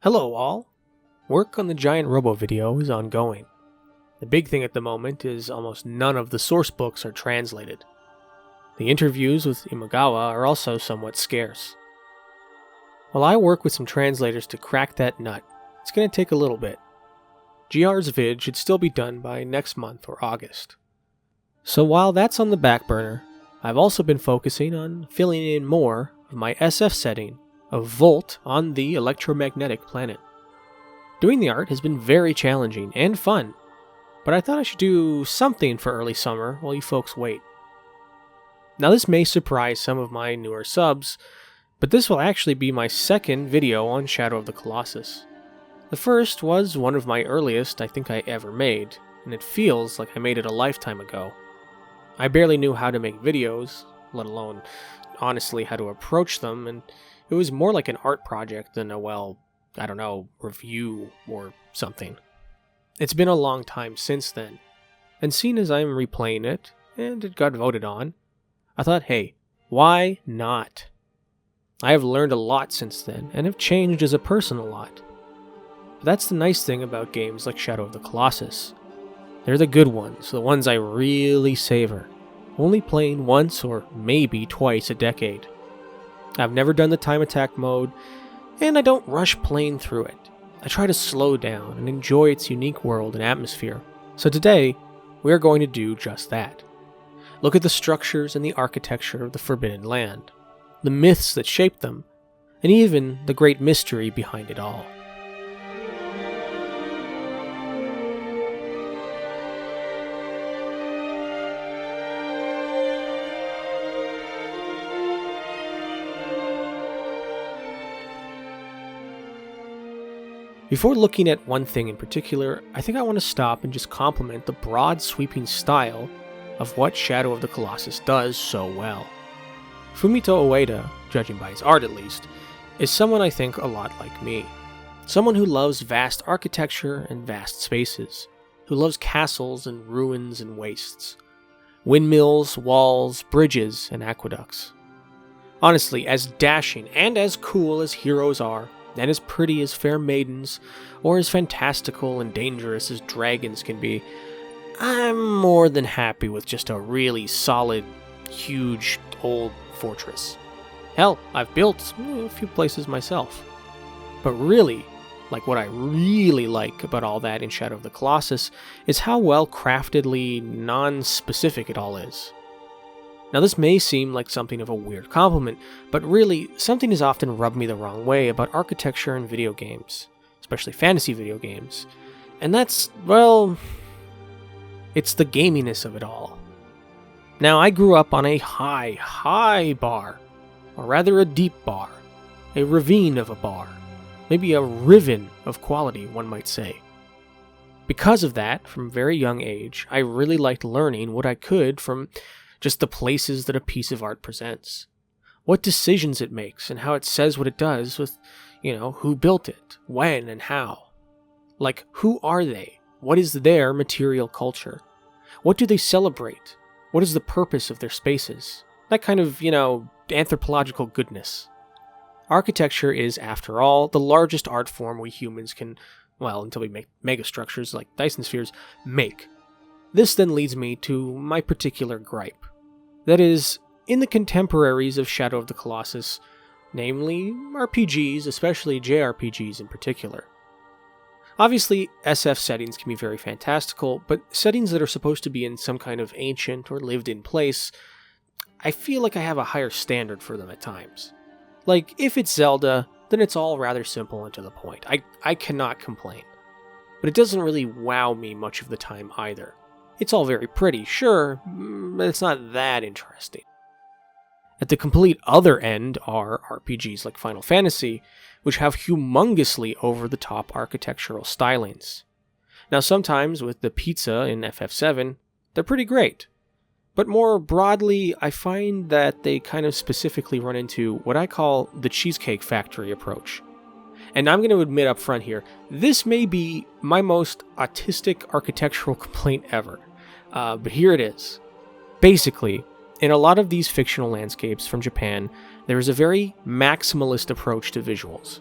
Hello all! Work on the giant robo video is ongoing. The big thing at the moment is almost none of the source books are translated. The interviews with Imagawa are also somewhat scarce. While I work with some translators to crack that nut, it's going to take a little bit. GR's vid should still be done by next month or August. So while that's on the back burner, I've also been focusing on filling in more of my SF setting of Volt on the electromagnetic planet. Doing the art has been very challenging and fun, but I thought I should do something for early summer while you folks wait. Now this may surprise some of my newer subs, but this will actually be my second video on Shadow of the Colossus. The first was one of my earliest I think I ever made, and it feels like I made it a lifetime ago. I barely knew how to make videos, let alone honestly how to approach them, and it was more like an art project than a, review or something. It's been a long time since then, and seeing as I'm replaying it, and it got voted on, I thought, hey, why not? I have learned a lot since then, and have changed as a person a lot. But that's the nice thing about games like Shadow of the Colossus. They're the good ones, the ones I really savor, only playing once or maybe twice a decade. I've never done the time attack mode, and I don't rush playing through it. I try to slow down and enjoy its unique world and atmosphere. So today, we are going to do just that. Look at the structures and the architecture of the Forbidden Land, the myths that shape them, and even the great mystery behind it all. Before looking at one thing in particular, I think I want to stop and just compliment the broad sweeping style of what Shadow of the Colossus does so well. Fumito Ueda, judging by his art at least, is someone I think a lot like me. Someone who loves vast architecture and vast spaces, who loves castles and ruins and wastes, windmills, walls, bridges, and aqueducts. Honestly, as dashing and as cool as heroes are, and as pretty as fair maidens, or as fantastical and dangerous as dragons can be, I'm more than happy with just a really solid, huge, old fortress. Hell, I've built a few places myself. But really, what I really like about all that in Shadow of the Colossus is how well craftedly non-specific it all is. Now this may seem like something of a weird compliment, but really, something has often rubbed me the wrong way about architecture in video games, especially fantasy video games. And that's, it's the gaminess of it all. Now I grew up on a high bar, or rather a deep bar, a ravine of a bar, maybe a riven of quality, one might say. Because of that, from a very young age, I really liked learning what I could from just the places that a piece of art presents. What decisions it makes and how it says what it does with, who built it, when and how. Who are they? What is their material culture? What do they celebrate? What is the purpose of their spaces? That kind of, anthropological goodness. Architecture is, after all, the largest art form we humans can, until we make megastructures like Dyson spheres, make. This then leads me to my particular gripe. That is, in the contemporaries of Shadow of the Colossus, namely RPGs, especially JRPGs in particular. Obviously, SF settings can be very fantastical, but settings that are supposed to be in some kind of ancient or lived-in place, I feel like I have a higher standard for them at times. If it's Zelda, then it's all rather simple and to the point. I cannot complain. But it doesn't really wow me much of the time either. It's all very pretty, sure, but it's not that interesting. At the complete other end are RPGs like Final Fantasy, which have humongously over-the-top architectural stylings. Now sometimes with the pizza in FF7, they're pretty great. But more broadly, I find that they kind of specifically run into what I call the Cheesecake Factory approach. And I'm going to admit up front here, this may be my most autistic architectural complaint ever. But here it is. Basically, in a lot of these fictional landscapes from Japan, there is a very maximalist approach to visuals.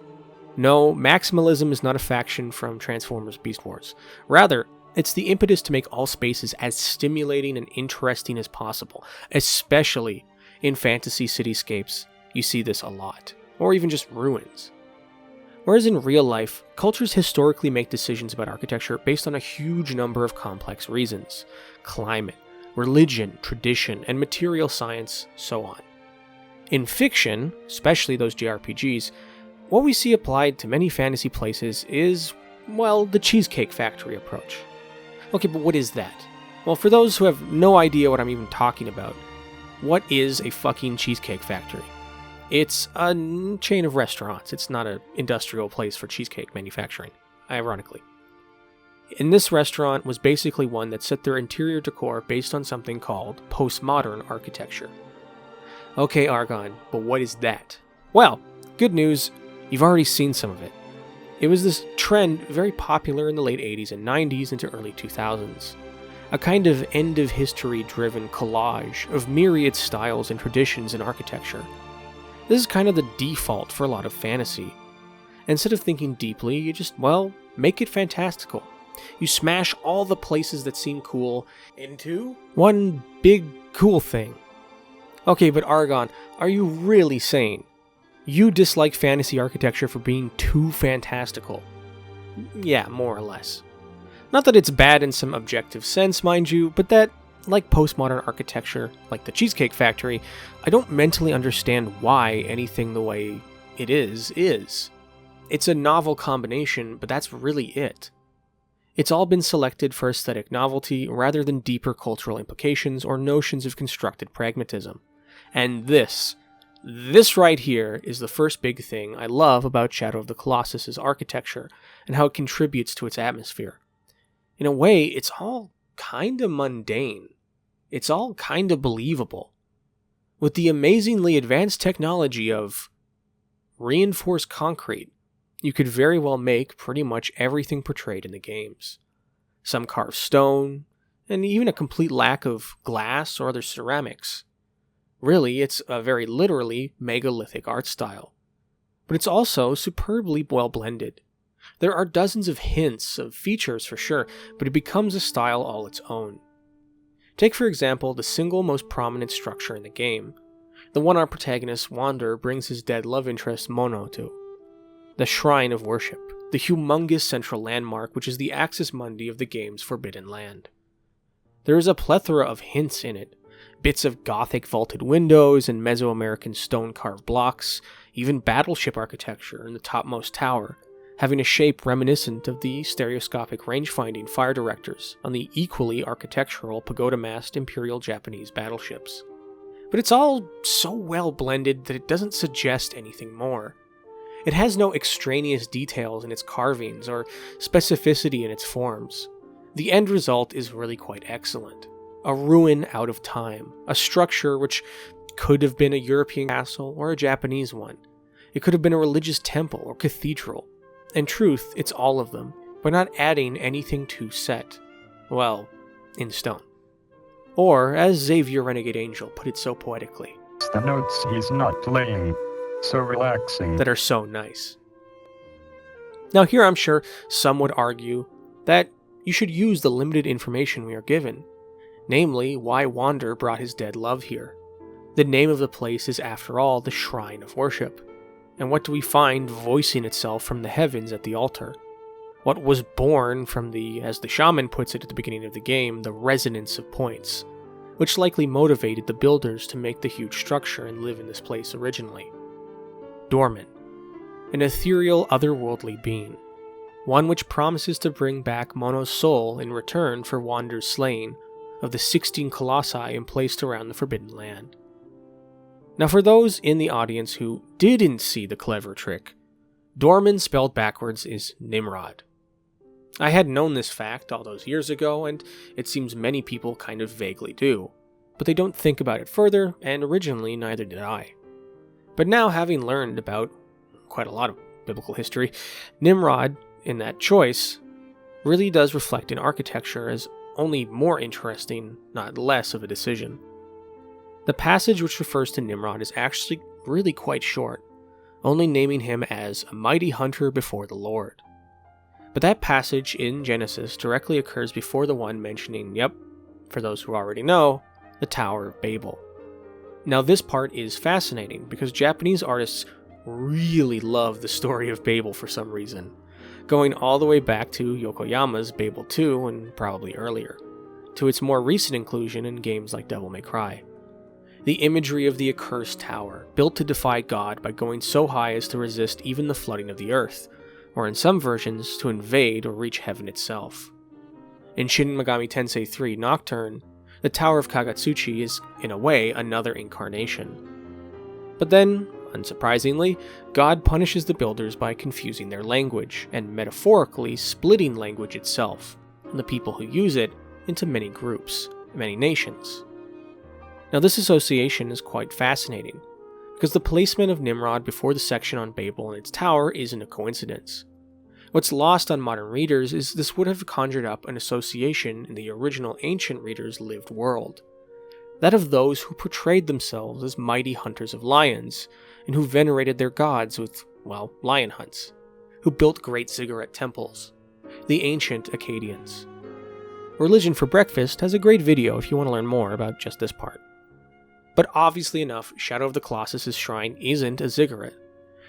No, maximalism is not a faction from Transformers Beast Wars. Rather, it's the impetus to make all spaces as stimulating and interesting as possible, especially in fantasy cityscapes. You see this a lot, or even just ruins. Whereas in real life, cultures historically make decisions about architecture based on a huge number of complex reasons: climate, religion, tradition, and material science, so on. In fiction, especially those JRPGs, what we see applied to many fantasy places is, well, the Cheesecake Factory approach. Okay, but what is that? Well, for those who have no idea what I'm even talking about, what is a fucking Cheesecake Factory? It's a chain of restaurants. It's not an industrial place for cheesecake manufacturing, ironically. And this restaurant was basically one that set their interior decor based on something called postmodern architecture. Okay, Argon, but what is that? Well, good news, you've already seen some of it. It was this trend very popular in the late 80s and 90s into early 2000s. A kind of end-of-history-driven collage of myriad styles and traditions in architecture. This is kind of the default for a lot of fantasy. Instead of thinking deeply, you just, well, make it fantastical. You smash all the places that seem cool into one big cool thing. Okay, but Argon, are you really saying you dislike fantasy architecture for being too fantastical? Yeah, more or less. Not that it's bad in some objective sense, mind you, but that, like postmodern architecture, like the Cheesecake Factory, I don't mentally understand why anything the way it is. It's a novel combination, but that's really it. It's all been selected for aesthetic novelty rather than deeper cultural implications or notions of constructed pragmatism. And this right here is the first big thing I love about Shadow of the Colossus' architecture and how it contributes to its atmosphere. In a way, it's all kinda mundane. It's all kinda believable. With the amazingly advanced technology of reinforced concrete, you could very well make pretty much everything portrayed in the games. Some carved stone, and even a complete lack of glass or other ceramics. Really, it's a very literally megalithic art style. But it's also superbly well blended. There are dozens of hints of features for sure, but it becomes a style all its own. Take for example the single most prominent structure in the game, the one our protagonist Wander brings his dead love interest Mono to. The Shrine of Worship, the humongous central landmark which is the axis mundi of the game's Forbidden Land. There is a plethora of hints in it, bits of Gothic vaulted windows and Mesoamerican stone-carved blocks, even battleship architecture in the topmost tower, having a shape reminiscent of the stereoscopic range-finding fire directors on the equally architectural pagoda-mast Imperial Japanese battleships. But it's all so well blended that it doesn't suggest anything more. It has no extraneous details in its carvings or specificity in its forms. The end result is really quite excellent. A ruin out of time, a structure which could have been a European castle or a Japanese one. It could have been a religious temple or cathedral. In truth, it's all of them, but not adding anything too set. Well, in stone. Or, as Xavier Renegade Angel put it so poetically, the notes he's not playing, so relaxing, that are so nice. Now here I'm sure some would argue that you should use the limited information we are given, namely why Wander brought his dead love here. The name of the place is after all the Shrine of Worship. And what do we find voicing itself from the heavens at the altar? What was born from the, as the shaman puts it at the beginning of the game, the resonance of points, which likely motivated the builders to make the huge structure and live in this place originally. Dormin, an ethereal otherworldly being, one which promises to bring back Mono's soul in return for Wander's slaying of the 16 colossi emplaced around the Forbidden Land. Now for those in the audience who didn't see the clever trick, Dormin spelled backwards is Nimrod. I had known this fact all those years ago, and it seems many people kind of vaguely do, but they don't think about it further, and originally neither did I. But now having learned about quite a lot of biblical history, Nimrod, in that choice, really does reflect in architecture as only more interesting, not less of a decision. The passage which refers to Nimrod is actually really quite short, only naming him as a mighty hunter before the Lord. But that passage in Genesis directly occurs before the one mentioning, for those who already know, the Tower of Babel. Now this part is fascinating because Japanese artists really love the story of Babel for some reason, going all the way back to Yokoyama's Babel 2 and probably earlier, to its more recent inclusion in games like Devil May Cry. The imagery of the accursed tower, built to defy God by going so high as to resist even the flooding of the earth, or in some versions, to invade or reach heaven itself. In Shin Megami Tensei 3 Nocturne, the Tower of Kagatsuchi is, in a way, another incarnation. But then, unsurprisingly, God punishes the builders by confusing their language, and metaphorically splitting language itself, and the people who use it, into many groups, many nations. Now this association is quite fascinating, because the placement of Nimrod before the section on Babel and its tower isn't a coincidence. What's lost on modern readers is this would have conjured up an association in the original ancient readers' lived world, that of those who portrayed themselves as mighty hunters of lions, and who venerated their gods with, lion hunts, who built great ziggurat temples, the ancient Akkadians. Religion for Breakfast has a great video if you want to learn more about just this part. But obviously enough, Shadow of the Colossus' shrine isn't a ziggurat,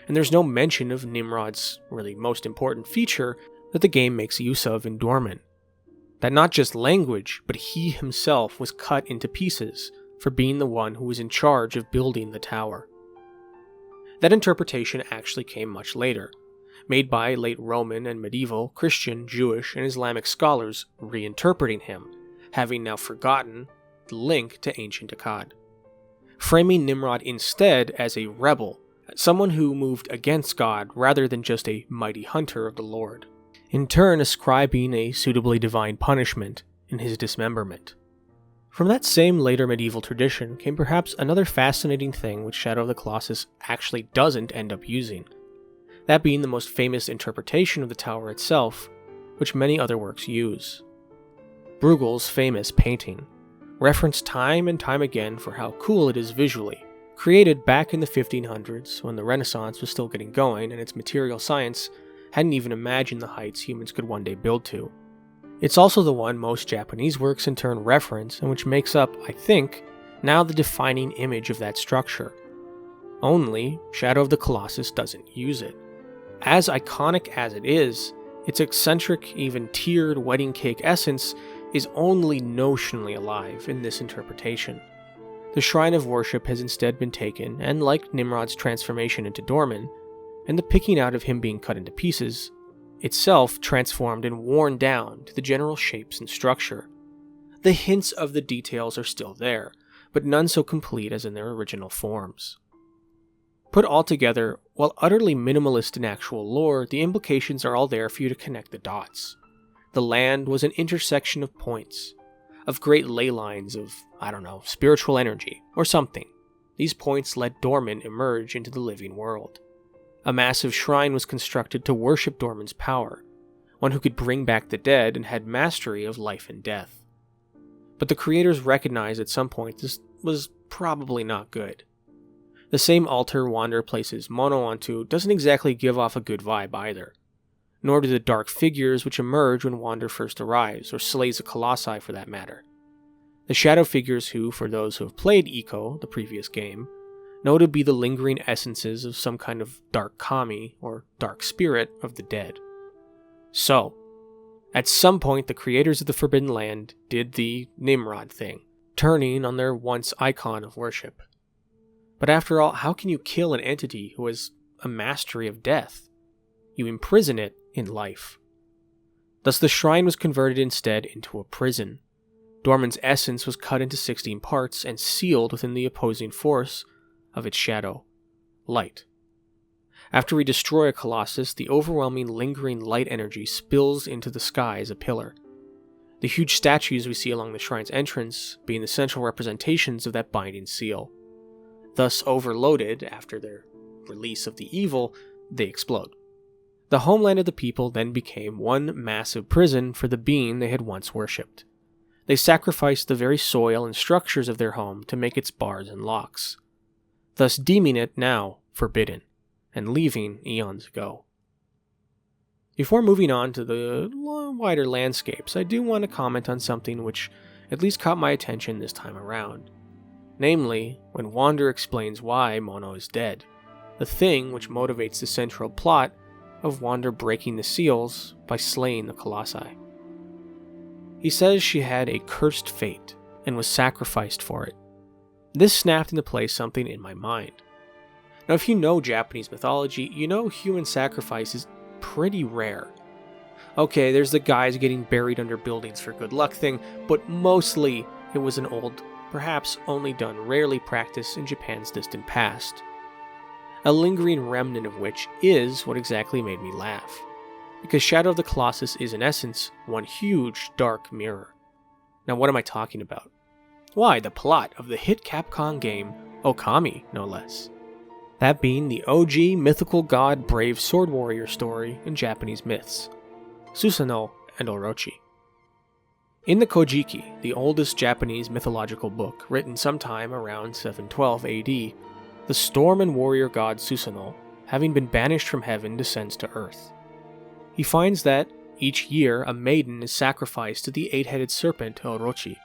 and there's no mention of Nimrod's really most important feature that the game makes use of in Dormin. That not just language, but he himself was cut into pieces for being the one who was in charge of building the tower. That interpretation actually came much later, made by late Roman and medieval, Christian, Jewish, and Islamic scholars reinterpreting him, having now forgotten the link to ancient Akkad. Framing Nimrod instead as a rebel, someone who moved against God rather than just a mighty hunter of the Lord, in turn ascribing a suitably divine punishment in his dismemberment. From that same later medieval tradition came perhaps another fascinating thing which Shadow of the Colossus actually doesn't end up using, that being the most famous interpretation of the tower itself, which many other works use. Bruegel's famous painting, referenced time and time again for how cool it is visually, created back in the 1500s when the Renaissance was still getting going and its material science hadn't even imagined the heights humans could one day build to. It's also the one most Japanese works in turn reference and which makes up, I think, now the defining image of that structure. Only, Shadow of the Colossus doesn't use it. As iconic as it is, its eccentric, even tiered wedding cake essence is only notionally alive in this interpretation. The shrine of worship has instead been taken, and like Nimrod's transformation into Dormin, and the picking out of him being cut into pieces, itself transformed and worn down to the general shapes and structure. The hints of the details are still there, but none so complete as in their original forms. Put all together, while utterly minimalist in actual lore, the implications are all there for you to connect the dots. The land was an intersection of points, of great ley lines of, spiritual energy, or something. These points let Dormin emerge into the living world. A massive shrine was constructed to worship Dormin's power, one who could bring back the dead and had mastery of life and death. But the creators recognized at some point this was probably not good. The same altar Wander places Mono onto doesn't exactly give off a good vibe either, nor do the dark figures which emerge when Wander first arrives, or slays a colossi for that matter. The shadow figures who, for those who have played Eco, the previous game, know to be the lingering essences of some kind of dark kami, or dark spirit of the dead. So, at some point the creators of the Forbidden Land did the Nimrod thing, turning on their once icon of worship. But after all, how can you kill an entity who has a mastery of death? You imprison it in life. Thus the shrine was converted instead into a prison. Dormin's essence was cut into 16 parts and sealed within the opposing force of its shadow, light. After we destroy a Colossus, the overwhelming lingering light energy spills into the sky as a pillar. The huge statues we see along the shrine's entrance being the central representations of that binding seal. Thus overloaded, after their release of the evil, they explode. The homeland of the people then became one massive prison for the being they had once worshipped. They sacrificed the very soil and structures of their home to make its bars and locks, thus deeming it now forbidden, and leaving eons ago. Before moving on to the wider landscapes, I do want to comment on something which at least caught my attention this time around. Namely, when Wander explains why Mono is dead, the thing which motivates the central plot of Wander breaking the seals by slaying the Colossi. He says she had a cursed fate and was sacrificed for it. This snapped into place something in my mind. Now, if you know Japanese mythology, you know human sacrifice is pretty rare. Okay, there's the guys getting buried under buildings for good luck thing, but mostly it was an old, perhaps only done rarely practiced in Japan's distant past. A lingering remnant of which is what exactly made me laugh. Because Shadow of the Colossus is in essence one huge dark mirror. Now what am I talking about? Why, the plot of the hit Capcom game Okami, no less. That being the OG mythical god brave sword warrior story in Japanese myths, Susanoo and Orochi. In the Kojiki, the oldest Japanese mythological book written sometime around 712 AD, the storm and warrior god Susanoo, having been banished from heaven, descends to earth. He finds that, each year, a maiden is sacrificed to the eight-headed serpent Orochi.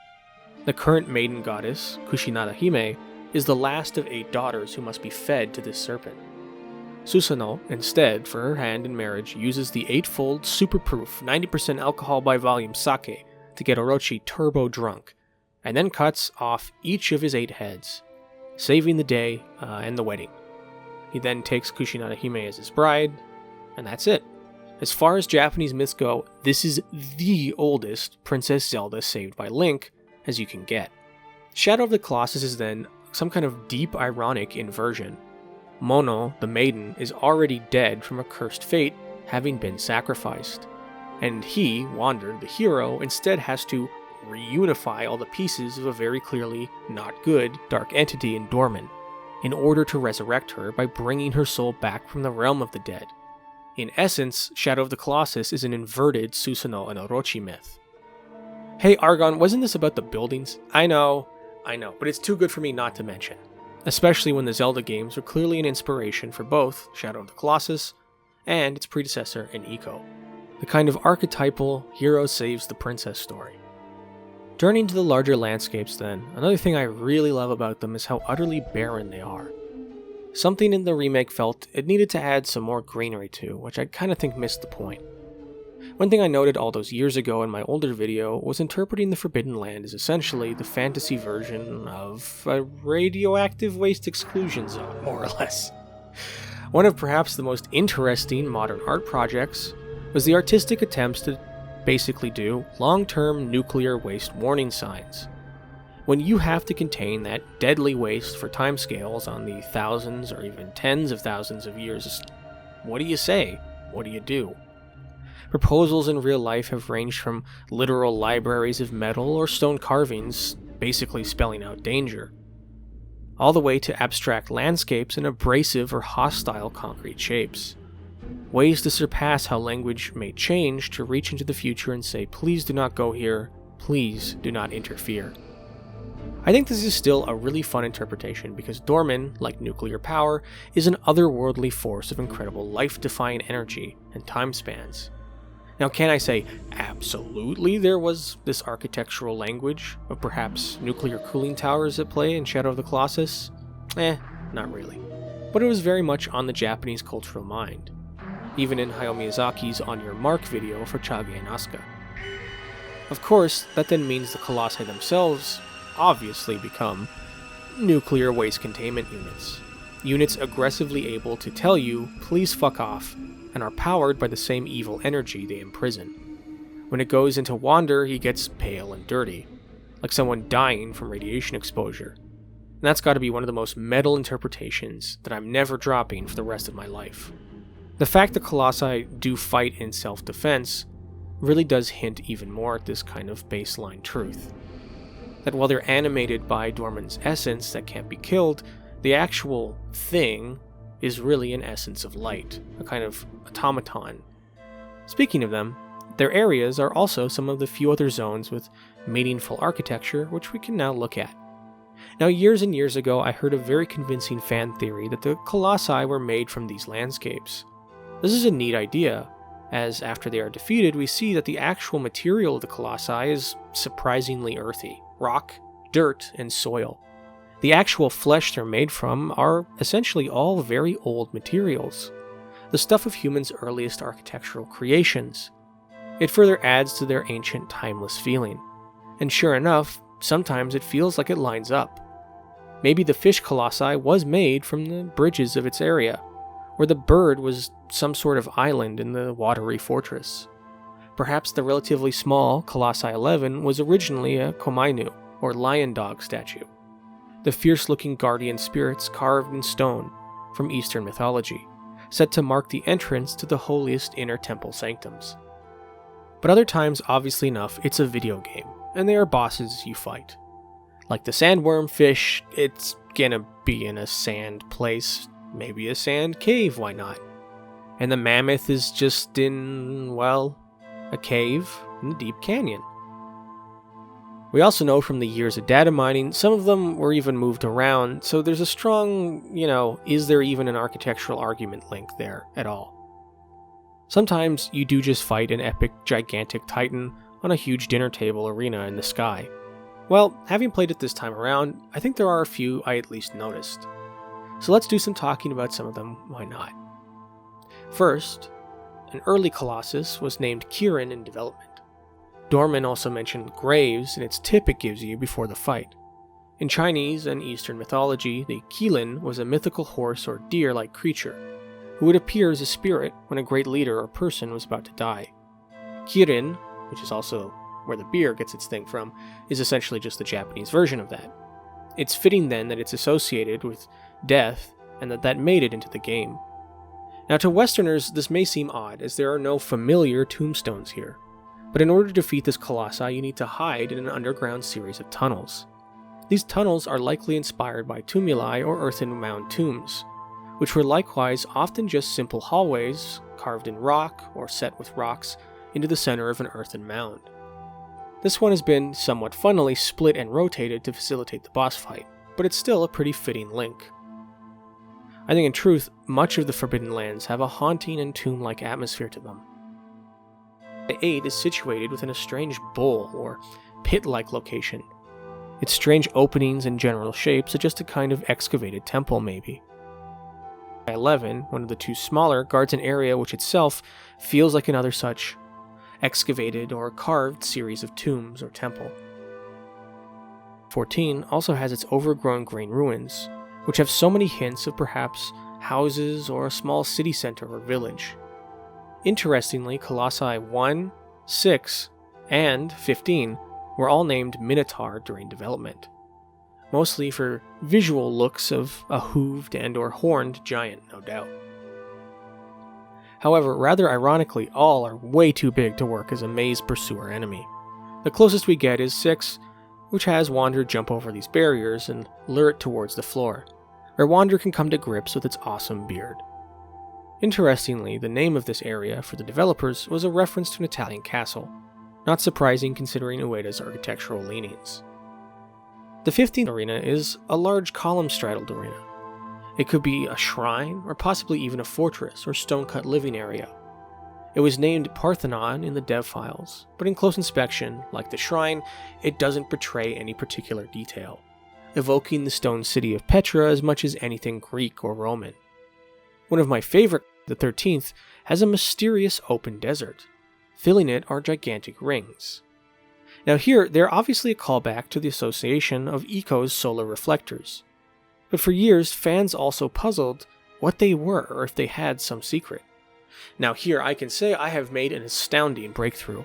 The current maiden goddess, Kushinada Hime, is the last of 8 daughters who must be fed to this serpent. Susanoo, instead, for her hand in marriage, uses the 8-fold, super-proof, 90% alcohol by volume sake to get Orochi turbo drunk, and then cuts off each of his 8 heads, saving the day and the wedding. He then takes Kushinada Hime as his bride, and that's it. As far as Japanese myths go, this is the oldest Princess Zelda saved by Link as you can get. Shadow of the Colossus is then some kind of deep ironic inversion. Mono, the maiden, is already dead from a cursed fate, having been sacrificed. And he, Wander, the hero, instead has to reunify all the pieces of a very clearly not good dark entity in Dormin, in order to resurrect her by bringing her soul back from the realm of the dead. In essence, Shadow of the Colossus is an inverted Susanoo and Orochi myth. Hey Argon, wasn't this about the buildings? I know, but it's too good for me not to mention. Especially when the Zelda games were clearly an inspiration for both Shadow of the Colossus and its predecessor in Ico. The kind of archetypal hero saves the princess story. Turning to the larger landscapes then, another thing I really love about them is how utterly barren they are. Something in the remake felt it needed to add some more greenery to, which I kinda think missed the point. One thing I noted all those years ago in my older video was interpreting the Forbidden Land as essentially the fantasy version of a radioactive waste exclusion zone, more or less. One of perhaps the most interesting modern art projects was the artistic attempts to basically do long-term nuclear waste warning signs. When you have to contain that deadly waste for timescales on the thousands or even tens of thousands of years, what do you say? What do you do? Proposals in real life have ranged from literal libraries of metal or stone carvings, basically spelling out danger, all the way to abstract landscapes and abrasive or hostile concrete shapes. Ways to surpass how language may change to reach into the future and say, please do not go here, please do not interfere. I think this is still a really fun interpretation because Dormin, like nuclear power, is an otherworldly force of incredible life-defying energy and time spans. Now, can I say, absolutely there was this architectural language of perhaps nuclear cooling towers at play in Shadow of the Colossus? Not really. But it was very much on the Japanese cultural mind, even in Hayao Miyazaki's On Your Mark video for Chage and Asuka. Of course, that then means the Colossi themselves obviously become nuclear waste containment units. Units aggressively able to tell you, please fuck off, and are powered by the same evil energy they imprison. When it goes into Wander, he gets pale and dirty, like someone dying from radiation exposure. And that's gotta be one of the most metal interpretations that I'm never dropping for the rest of my life. The fact the Colossi do fight in self-defense really does hint even more at this kind of baseline truth. That while they're animated by Dormin's essence that can't be killed, the actual thing is really an essence of light, a kind of automaton. Speaking of them, their areas are also some of the few other zones with meaningful architecture which we can now look at. Now, years and years ago, I heard a very convincing fan theory that the Colossi were made from these landscapes. This is a neat idea, as after they are defeated, we see that the actual material of the Colossi is surprisingly earthy: rock, dirt, and soil. The actual flesh they're made from are essentially all very old materials, the stuff of humans' earliest architectural creations. It further adds to their ancient, timeless feeling. And sure enough, sometimes it feels like it lines up. Maybe the fish colossi was made from the bridges of its area, or the bird was some sort of island in the watery fortress. Perhaps the relatively small Colossi 11 was originally a komainu, or lion dog statue, the fierce-looking guardian spirits carved in stone from Eastern mythology, set to mark the entrance to the holiest inner temple sanctums. But other times, obviously enough, it's a video game, and they are bosses you fight. Like the sandworm fish, it's gonna be in a sand place, maybe a sand cave, why not? And the mammoth is just in, well, a cave in a deep canyon. We also know from the years of data mining, some of them were even moved around, so there's a strong, is there even an architectural argument link there at all? Sometimes you do just fight an epic, gigantic titan on a huge dinner table arena in the sky. Well, having played it this time around, I think there are a few I at least noticed. So let's do some talking about some of them, why not? First, an early Colossus was named Kirin in development. Dormin also mentioned graves in its tip it gives you before the fight. In Chinese and Eastern mythology, the Qilin was a mythical horse or deer-like creature, who would appear as a spirit when a great leader or person was about to die. Kirin, which is also where the beer gets its thing from, is essentially just the Japanese version of that. It's fitting then that it's associated with death and that made it into the game. Now to Westerners, this may seem odd, as there are no familiar tombstones here. But in order to defeat this colossi, you need to hide in an underground series of tunnels. These tunnels are likely inspired by tumuli or earthen mound tombs, which were likewise often just simple hallways carved in rock or set with rocks into the center of an earthen mound. This one has been somewhat funnily split and rotated to facilitate the boss fight, but it's still a pretty fitting link. I think in truth, much of the Forbidden Lands have a haunting and tomb-like atmosphere to them. The 8 is situated within a strange bowl or pit-like location. Its strange openings and general shapes suggest a kind of excavated temple, maybe. 11, one of the two smaller, guards an area which itself feels like another such excavated or carved series of tombs or temple. 14 also has its overgrown green ruins, which have so many hints of perhaps houses or a small city center or village. Interestingly, Colossi 1, 6, and 15 were all named Minotaur during development, mostly for visual looks of a hooved and or horned giant, no doubt. However, rather ironically, all are way too big to work as a maze pursuer enemy. The closest we get is 6, which has Wander jump over these barriers and lure it towards the floor, where Wander can come to grips with its awesome beard. Interestingly, the name of this area for the developers was a reference to an Italian castle, not surprising considering Ueda's architectural leanings. The 15th arena is a large column-straddled arena. It could be a shrine, or possibly even a fortress or stone-cut living area. It was named Parthenon in the dev files, but in close inspection, like the shrine, it doesn't portray any particular detail, evoking the stone city of Petra as much as anything Greek or Roman. One of my favorite, the 13th, has a mysterious open desert. Filling it are gigantic rings. Now here, they're obviously a callback to the association of Eco's solar reflectors. But for years, fans also puzzled what they were or if they had some secret. Now here, I can say I have made an astounding breakthrough.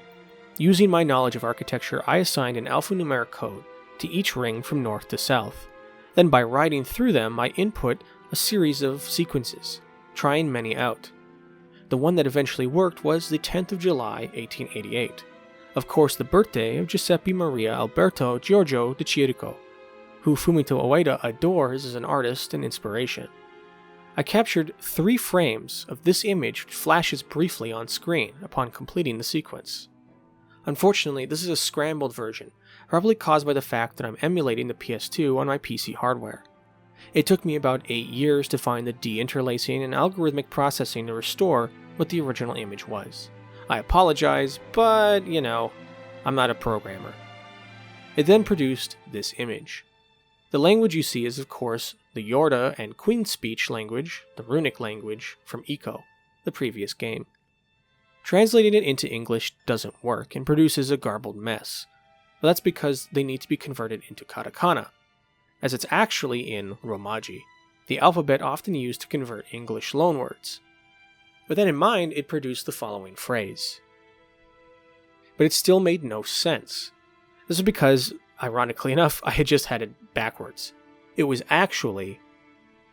Using my knowledge of architecture, I assigned an alphanumeric code to each ring from north to south. Then by writing through them, I input a series of sequences, trying many out. The one that eventually worked was the 10th of July, 1888. Of course, the birthday of Giuseppe Maria Alberto Giorgio de Chirico, who Fumito Ueda adores as an artist and inspiration. I captured 3 frames of this image which flashes briefly on screen upon completing the sequence. Unfortunately, this is a scrambled version, probably caused by the fact that I'm emulating the PS2 on my PC hardware. It took me about 8 years to find the deinterlacing and algorithmic processing to restore what the original image was. I apologize, but, I'm not a programmer. It then produced this image. The language you see is, of course, the Yorta and Queen Speech language, the runic language, from Eco, the previous game. Translating it into English doesn't work and produces a garbled mess, but that's because they need to be converted into katakana, as it's actually in Romaji, the alphabet often used to convert English loanwords. With that in mind, it produced the following phrase. But it still made no sense. This is because, ironically enough, I had just had it backwards. It was actually,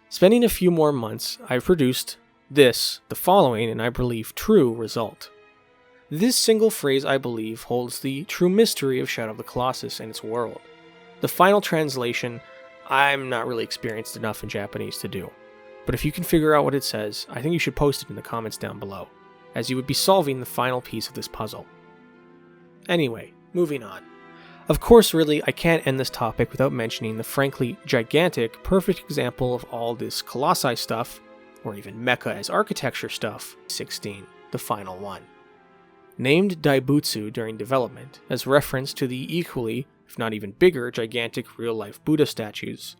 spending a few more months, I produced the following, and I believe true result. This single phrase, I believe, holds the true mystery of Shadow of the Colossus and its world. The final translation, I'm not really experienced enough in Japanese to do. But if you can figure out what it says, I think you should post it in the comments down below, as you would be solving the final piece of this puzzle. Anyway, moving on. Of course, really, I can't end this topic without mentioning the frankly gigantic, perfect example of all this Colossi stuff, or even mecha as architecture stuff, 16, the final one. Named Daibutsu during development, as reference to the equally, if not even bigger, gigantic real-life Buddha statues.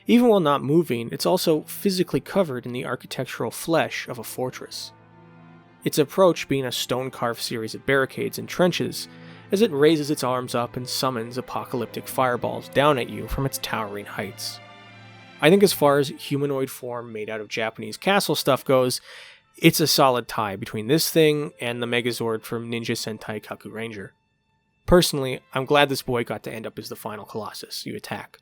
Even while not moving, it's also physically covered in the architectural flesh of a fortress. Its approach being a stone-carved series of barricades and trenches, as it raises its arms up and summons apocalyptic fireballs down at you from its towering heights. I think as far as humanoid form made out of Japanese castle stuff goes, it's a solid tie between this thing and the Megazord from Ninja Sentai Kaku Ranger. Personally, I'm glad this boy got to end up as the final Colossus you attack,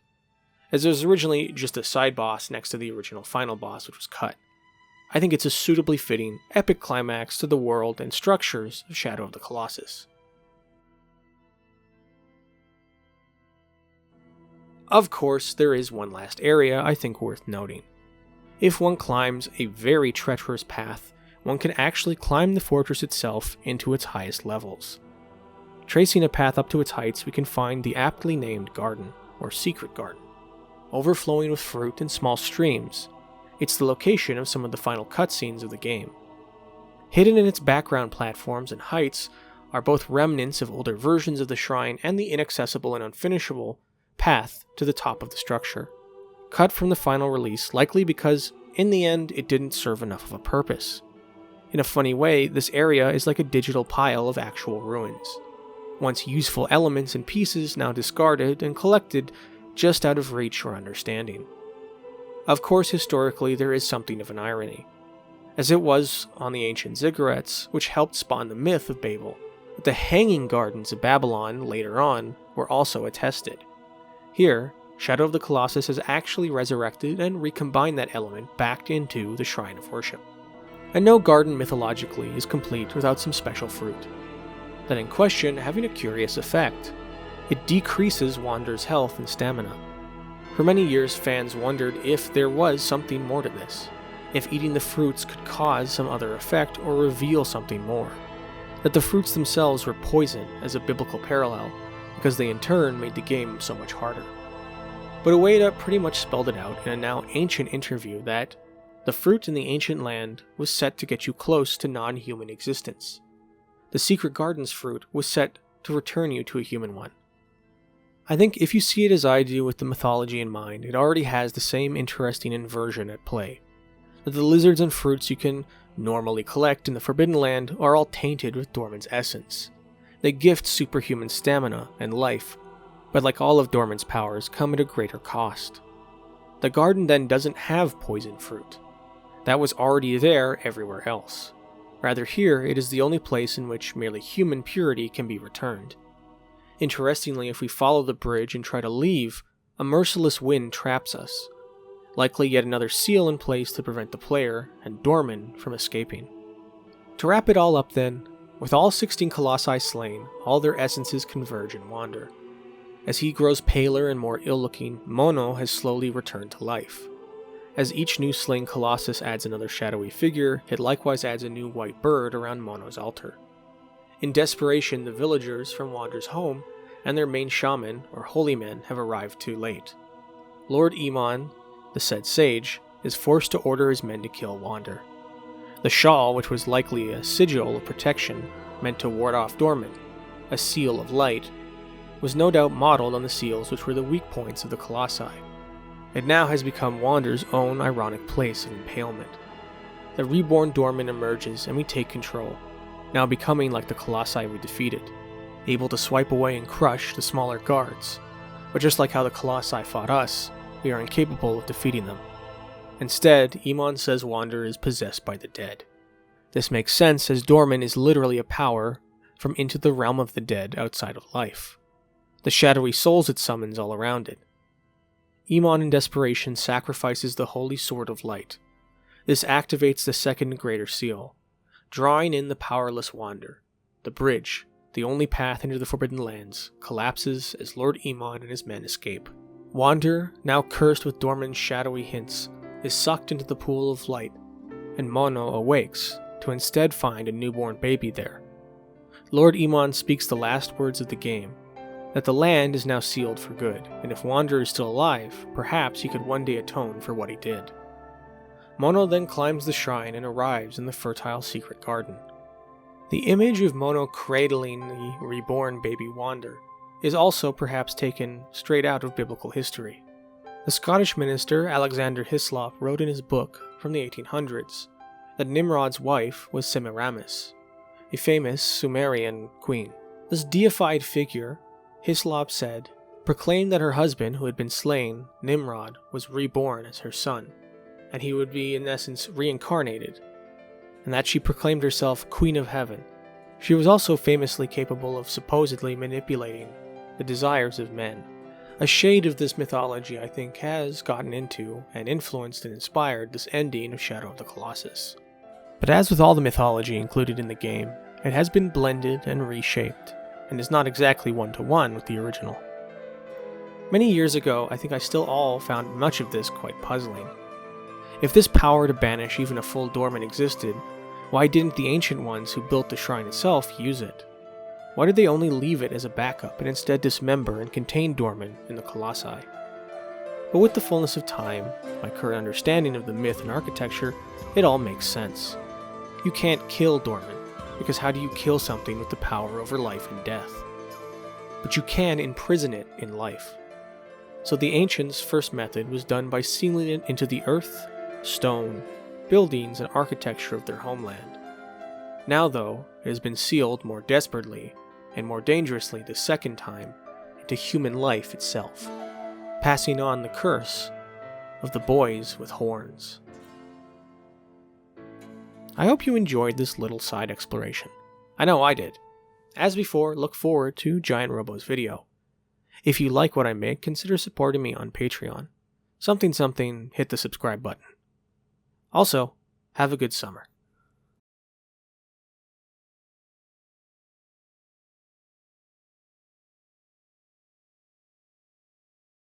as it was originally just a side boss next to the original final boss which was cut. I think it's a suitably fitting, epic climax to the world and structures of Shadow of the Colossus. Of course, there is one last area I think worth noting. If one climbs a very treacherous path, one can actually climb the fortress itself into its highest levels. Tracing a path up to its heights, we can find the aptly named garden, or secret garden, overflowing with fruit and small streams. It's the location of some of the final cutscenes of the game. Hidden in its background platforms and heights are both remnants of older versions of the shrine and the inaccessible and unfinishable path to the top of the structure, cut from the final release, likely because, in the end, it didn't serve enough of a purpose. In a funny way, this area is like a digital pile of actual ruins. Once useful elements and pieces now discarded and collected just out of reach or understanding. Of course, historically, there is something of an irony, as it was on the ancient ziggurats, which helped spawn the myth of Babel, that the hanging gardens of Babylon later on were also attested. Here, Shadow of the Colossus has actually resurrected and recombined that element back into the shrine of worship. And no garden mythologically is complete without some special fruit. That in question having a curious effect. It decreases Wander's health and stamina. For many years, fans wondered if there was something more to this, if eating the fruits could cause some other effect or reveal something more. That the fruits themselves were poison as a biblical parallel, because they in turn made the game so much harder. But Ueda pretty much spelled it out in a now ancient interview that the fruit in the ancient land was set to get you close to non-human existence. The secret garden's fruit was set to return you to a human one. I think if you see it as I do with the mythology in mind, it already has the same interesting inversion at play. That the lizards and fruits you can normally collect in the Forbidden Land are all tainted with Dormin's essence. They gift superhuman stamina and life, but like all of Dormin's powers, come at a greater cost. The garden then doesn't have poison fruit. That was already there everywhere else. Rather here, it is the only place in which merely human purity can be returned. Interestingly, if we follow the bridge and try to leave, a merciless wind traps us, likely yet another seal in place to prevent the player, and Dormin, from escaping. To wrap it all up then, with all 16 Colossi slain, all their essences converge in Wander. As he grows paler and more ill-looking, Mono has slowly returned to life. As each new slain Colossus adds another shadowy figure, it likewise adds a new white bird around Mono's altar. In desperation, the villagers from Wander's home and their main shaman, or holy men, have arrived too late. Lord Emon, the said sage, is forced to order his men to kill Wander. The shawl, which was likely a sigil of protection meant to ward off Dormin, a seal of light, was no doubt modeled on the seals which were the weak points of the Colossi. It now has become Wander's own ironic place of impalement. The reborn Dormin emerges and we take control, now becoming like the Colossi we defeated, able to swipe away and crush the smaller guards. But just like how the Colossi fought us, we are incapable of defeating them. Instead, Emon says Wander is possessed by the dead. This makes sense as Dormin is literally a power from into the realm of the dead outside of life. The shadowy souls it summons all around it. Emon in desperation sacrifices the holy sword of light. This activates the second greater seal, drawing in the powerless Wander. The bridge, the only path into the Forbidden Lands, collapses as Lord Emon and his men escape. Wander, now cursed with Dormin's shadowy hints, is sucked into the pool of light, and Mono awakes to instead find a newborn baby there. Lord Emon speaks the last words of the game, that the land is now sealed for good, and if Wander is still alive, perhaps he could one day atone for what he did. Mono then climbs the shrine and arrives in the fertile secret garden. The image of Mono cradling the reborn baby Wander is also perhaps taken straight out of biblical history. The Scottish minister Alexander Hislop wrote in his book from the 1800s that Nimrod's wife was Semiramis, a famous Sumerian queen. This deified figure, Hislop said, proclaimed that her husband, who had been slain, Nimrod, was reborn as her son, and he would be in essence reincarnated, and that she proclaimed herself Queen of Heaven. She was also famously capable of supposedly manipulating the desires of men. A shade of this mythology, I think, has gotten into and influenced and inspired this ending of Shadow of the Colossus. But as with all the mythology included in the game, it has been blended and reshaped, and is not exactly one-to-one with the original. Many years ago, I think I still all found much of this quite puzzling. If this power to banish even a full Dormin existed, why didn't the ancient ones who built the shrine itself use it? Why did they only leave it as a backup and instead dismember and contain Dormin in the Colossi? But with the fullness of time, my current understanding of the myth and architecture, it all makes sense. You can't kill Dormin, because how do you kill something with the power over life and death? But you can imprison it in life. So the ancients' first method was done by sealing it into the earth, stone, buildings, and architecture of their homeland. Now, though, it has been sealed more desperately, and more dangerously the second time, into human life itself, passing on the curse of the boys with horns. I hope you enjoyed this little side exploration. I know I did. As before, look forward to Giant Robo's video. If you like what I make, consider supporting me on Patreon. Something, hit the subscribe button. Also, have a good summer.